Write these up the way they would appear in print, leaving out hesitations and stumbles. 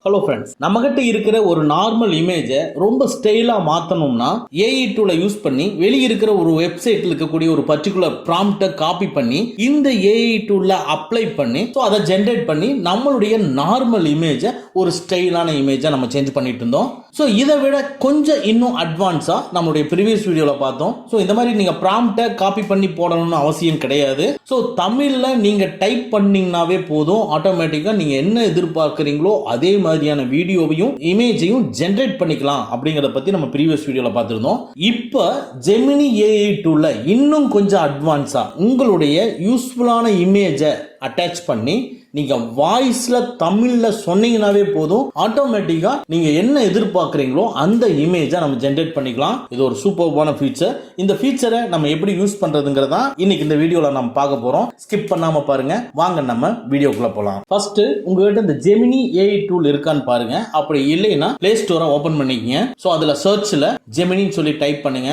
Hello friends, நம்மகிட்ட இருக்கிற ஒரு நார்மல் இமேஜை ரொம்ப ஸ்டைலா மாத்தணும்னா ஏஐ டூலை யூஸ் பண்ணி வெளியே இருக்கிற ஒரு வெப்சைட்ல இருக்கக்கூடிய ஒரு பர்டிகுலர் ப்ராம்ப்டை காப்பி பண்ணி இந்த ஏஐ டூல்ல அப்ளை பண்ணி அதை ஜென்ரேட் பண்ணி நம்மளுடைய நார்மல் இமேஜை ஒரு ஸ்டைலான இமேஜை நம்ம சேஞ்ச் பண்ணிட்டு இருந்தோம். ஸோ இதை விட கொஞ்சம் இன்னும் அட்வான்ஸா நம்மளுடைய ப்ரீவியஸ் வீடியோல பார்த்தோம். ஸோ இந்த மாதிரி நீங்க ப்ராம்ப்டை காப்பி பண்ணி போடணும்னு அவசியம் கிடையாது. ஸோ தமிழ்ல நீங்க டைப் பண்ணீங்கன்னாவே போதும், ஆட்டோமேட்டிக்கா நீங்க என்ன எதிர்பார்க்குறீங்களோ அதே மாதிரியான வீடியோவையும் இமேஜையும் ஜென்ரேட் பண்ணிக்கலாம் அப்படிங்கறத பத்தி நம்ம ப்ரீவியஸ் வீடியோல பார்த்திருந்தோம். இப்போ ஜெமினி ஏஐ டூல்ல இன்னும் கொஞ்சம் அட்வான்ஸா உங்களுடைய யூஸ்ஃபுல்லான இமேஜை அட்டாச் பண்ணி நீங்க வாய்ஸ்ல தமிழ்ல சொன்னீங்கன்னாவே போதும், ஆட்டோமேட்டிக்கா நீங்க என்ன எதிர்பார்க்குறீங்களோ அந்த இமேஜை நம்ம ஜென்ரேட் பண்ணிக்கலாம். இது ஒரு சூப்பர்பான ஃபீச்சர். இந்த ஃபீச்சரை நம்ம எப்படி யூஸ் பண்றதுங்கிறதா இன்னைக்கு இந்த வீடியோல நம்ம பார்க்க போறோம். ஸ்கிப் பண்ணாம பாருங்க. வாங்க நம்ம வீடியோக்குள்ள போலாம். ஃபர்ஸ்ட் உங்ககிட்ட இந்த ஜெமினி ஏஐ டூல் இருக்கான்னு பாருங்க. அப்படி இல்லைன்னா பிளே ஸ்டோரை ஓபன் பண்ணிக்கங்க. ஸோ அதுல சர்ச்ல ஜெமினின்னு சொல்லி டைப் பண்ணுங்க.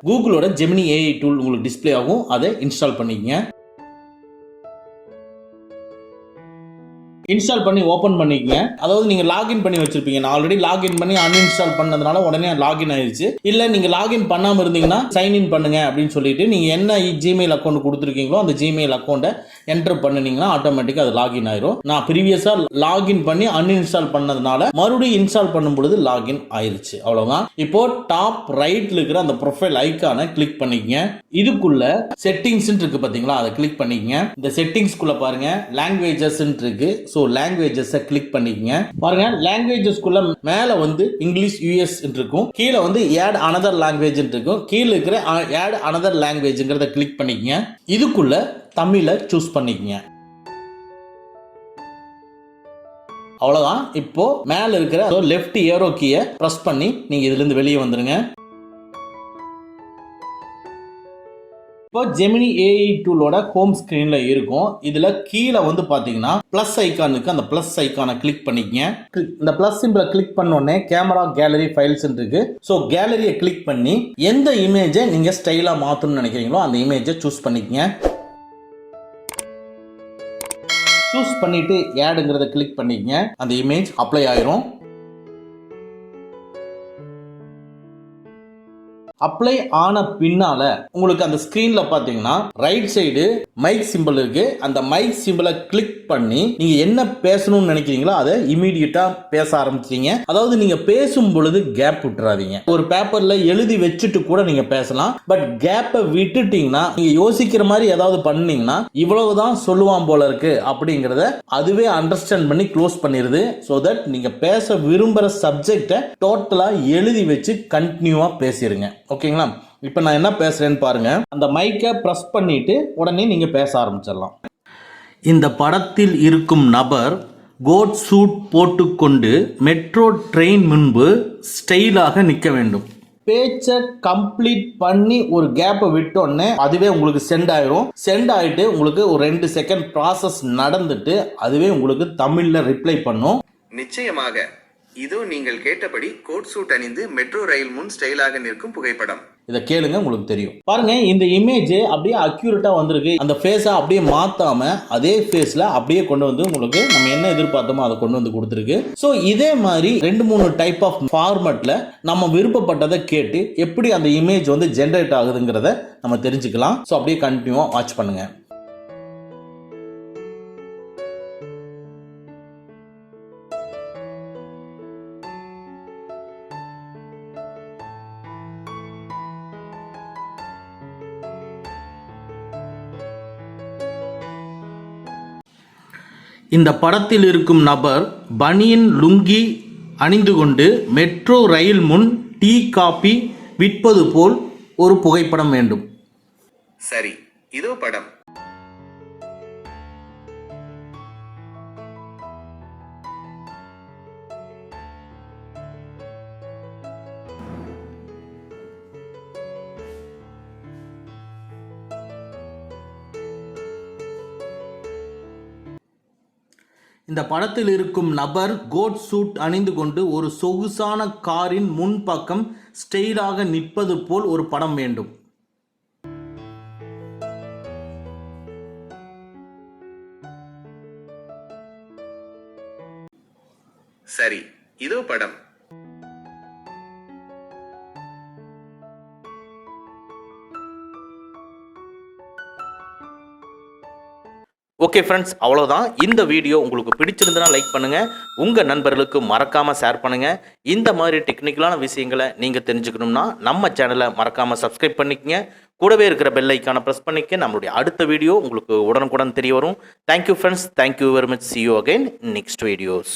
கூகுளோட ஜெமினி ஏஐ டூல் உங்களுக்கு டிஸ்பிளே ஆகும். அதை இன்ஸ்டால் பண்ணிக்கங்க. இன்ஸ்டால் பண்ணி ஓபன் பண்ணிக்கங்க. அதாவது நீங்க லாகின் பண்ணி வச்சிருப்பீங்க. நான் ஆல்ரெடி லாகின் பண்ணி அன்இன்ஸ்டால் பண்ணதுனால உடனே லாகின் ஆயிருச்சு. இல்ல நீங்க லாகின் பண்ணாம இருந்தீங்கன்னா சைன் இன் பண்ணுங்க அப்படின்னு சொல்லிட்டு நீங்க என்ன ஜிமெயில் அக்கௌண்ட் கொடுத்துருக்கீங்களோ அந்த ஜிமெயில் அக்கௌண்ட்டை என்டர் பண்ணினீங்கன்னா ஆட்டோமேட்டிக்கா அது லாகின் ஆயிரும். நான் ப்ரீவியஸா லாகின் பண்ணி அன்இன்ஸ்டால் பண்ணதுனால மறுபடியும் இன்ஸ்டால் பண்ணும் பொழுது லாகின் ஆயிருச்சு. அவ்வளவுதான். இப்போ டாப் ரைட்ல இருக்கிற அந்த ப்ரொஃபைல் ஐகானை கிளிக் பண்ணிக்கங்க. இதுக்குள்ள செட்டிங்ஸ் இருக்கு பாத்தீங்களா, அதை கிளிக் பண்ணிக்கங்க. இந்த செட்டிங்ஸ்குள்ள பாருங்க லாங்குவேஜஸ் இருக்கு. சோ லாங்குவேஜஸ் கிளிக் பண்ணிக்கங்க. பாருங்க லாங்குவேஜஸ்க்குள்ள மேல வந்து இங்கிலீஷ் யூஎஸ் இருக்கும், கீழே வந்து ஆட் அனதர் லாங்குவேஜ் இருக்கும், கீழே இருக்கிற ஆட் அனதர் லாங்குவேஜ்ங்கறத கிளிக் பண்ணிக்கங்க. இதுக்குள்ள தமிழை சூஸ் பண்ணிக்கங்க. அவ்வளவுதான். இப்போ மேல இருக்கிற லெஃப்ட் ஏரோ கீயை பிரஸ் பண்ணி நீங்க இதுல இருந்து வெளியே வந்துருங்க. இப்போ ஜெமினி ஏஐ டூலோட ஹோம் ஸ்கிரீன்ல இருக்கும். இதுல கீழே வந்து பாத்தீங்கன்னா பிளஸ் ஐகானுக்கு, அந்த பிளஸ் ஐகானை கிளிக் பண்ணிக்கங்க. இந்த பிளஸ் சிம்பிளை கிளிக் பண்ண உடனே கேமரா கேலரி ஃபைல்ஸ் இருக்கு. ஸோ கேலரியை கிளிக் பண்ணி எந்த இமேஜை நீங்க ஸ்டைலா மாத்தணும்னு நினைக்கிறீங்களோ அந்த இமேஜை சூஸ் பண்ணிக்கங்க. சூஸ் பண்ணிட்டு ஆட்ங்கிறத கிளிக் பண்ணிக்கங்க. அந்த இமேஜ் அப்ளை ஆயிரும். அப்ளை ஆன பின்னால உங்களுக்கு அந்த ஸ்கிரீன்ல பாத்தீங்கன்னா ரைட் சைடு மைக் சிம்பிள் இருக்கு. அந்த மைக் சிம்பிளை கிளிக் பண்ணி நீங்க என்ன பேசணும்னு நினைக்கிறீங்களோ அதை இமீடியட்டா பேச ஆரம்பிச்சீங்க. அதாவது நீங்க பேசும் பொழுது கேப் விட்டுறாதீங்க. ஒரு பேப்பர்ல எழுதி வச்சுட்டு கூட நீங்க பேசலாம். பட் கேப்பை விட்டுட்டீங்கன்னா நீங்க யோசிக்கிற மாதிரி ஏதாவது பண்ணீங்கன்னா இவ்வளவுதான் சொல்லுவான் போல இருக்கு அப்படிங்கறத அதுவே அண்டர்ஸ்டாண்ட் பண்ணி க்ளோஸ் பண்ணிருது. சோ தட் நீங்க பேச விரும்புற சப்ஜெக்டை டோட்டலா எழுதி வச்சு கண்டினியூவா பேசிருங்க. ஓகேங்களா? இப்போ நான் என்ன பேசுறேன்னு பாருங்க. அந்த மைக்கை பிரஸ் பண்ணிட்டு உடனே நீங்க பேச ஆரம்பிச்சிடலாம். இந்த படத்தில் இருக்கும் நபர் கோட் சூட் போட்டுக்கொண்டு மெட்ரோ ட்ரெயின் முன்பு ஸ்டைலாக நிற்க வேண்டும். பேச்சை கம்ப்ளீட் பண்ணி ஒரு கேப்பை விட்டோன்னே அதுவே உங்களுக்கு சென்ட் ஆயிரும். சென்ட் ஆயிட்டு உங்களுக்கு ஒரு 2 செகண்ட் ப்ராசஸ் நடந்துட்டு அதுவே உங்களுக்கு தமிழ்ல ரிப்ளை பண்ணும். நிச்சயமாக இதோ நீங்கள் கேட்டபடி கோட் சூட் அணிந்து மெட்ரோ ரயில் முன் ஸ்டைலாக நிற்கும் புகைப்படம். இதை கேளுங்க, உங்களுக்கு தெரியும். பாருங்க, இந்த இமேஜ் அப்படியே அக்யூரேட்டா வந்திருக்கு. அந்த ஃபேஸை அப்படியே மாத்தாம அதே ஃபேஸ்ல அப்படியே கொண்டு வந்து உங்களுக்கு நம்ம என்ன எதிர்பார்த்தோமோ அதை கொண்டு வந்து கொடுத்துருக்கு. ஸோ இதே மாதிரி 2-3 டைப் ஆஃப் ஃபார்மேட்ல நம்ம விருப்பப்பட்டதை கேட்டு எப்படி அந்த இமேஜ் வந்து ஜென்ரேட் ஆகுதுங்கிறத நம்ம தெரிஞ்சுக்கலாம். ஸோ அப்படியே கண்டினியூவா வாட்ச் பண்ணுங்க. இந்த படத்தில் இருக்கும் நபர் பனியன் லுங்கி அணிந்து கொண்டு மெட்ரோ ரயில் முன் டீ காபி விற்பது போல் ஒரு புகைப்படம் வேண்டும். சரி, இதோ படம். இந்த படத்தில் இருக்கும் நபர் கோட் சூட் அணிந்து கொண்டு ஒரு சொகுசான காரின் முன்பக்கம் ஸ்டைலாக நிற்பது போல் ஒரு படம் வேண்டும். சரி, இதோ படம். ஓகே ஃப்ரெண்ட்ஸ், அவ்வளோதான். இந்த வீடியோ உங்களுக்கு பிடிச்சிருந்தனா லைக் பண்ணுங்கள், உங்கள் நண்பர்களுக்கு மறக்காமல் ஷேர் பண்ணுங்கள். இந்த மாதிரி டெக்னிக்கலான விஷயங்களை நீங்கள் தெரிஞ்சுக்கணும்னா நம்ம சேனலை மறக்காமல் சப்ஸ்கிரைப் பண்ணிக்கங்க. கூடவே இருக்கிற பெல் ஐக்கானை ப்ரெஸ் பண்ணிக்க. நம்மளுடைய அடுத்த வீடியோ உங்களுக்கு உடனுக்குடன் தெரிய வரும். Thank you friends, thank you very much. see you again in next videos.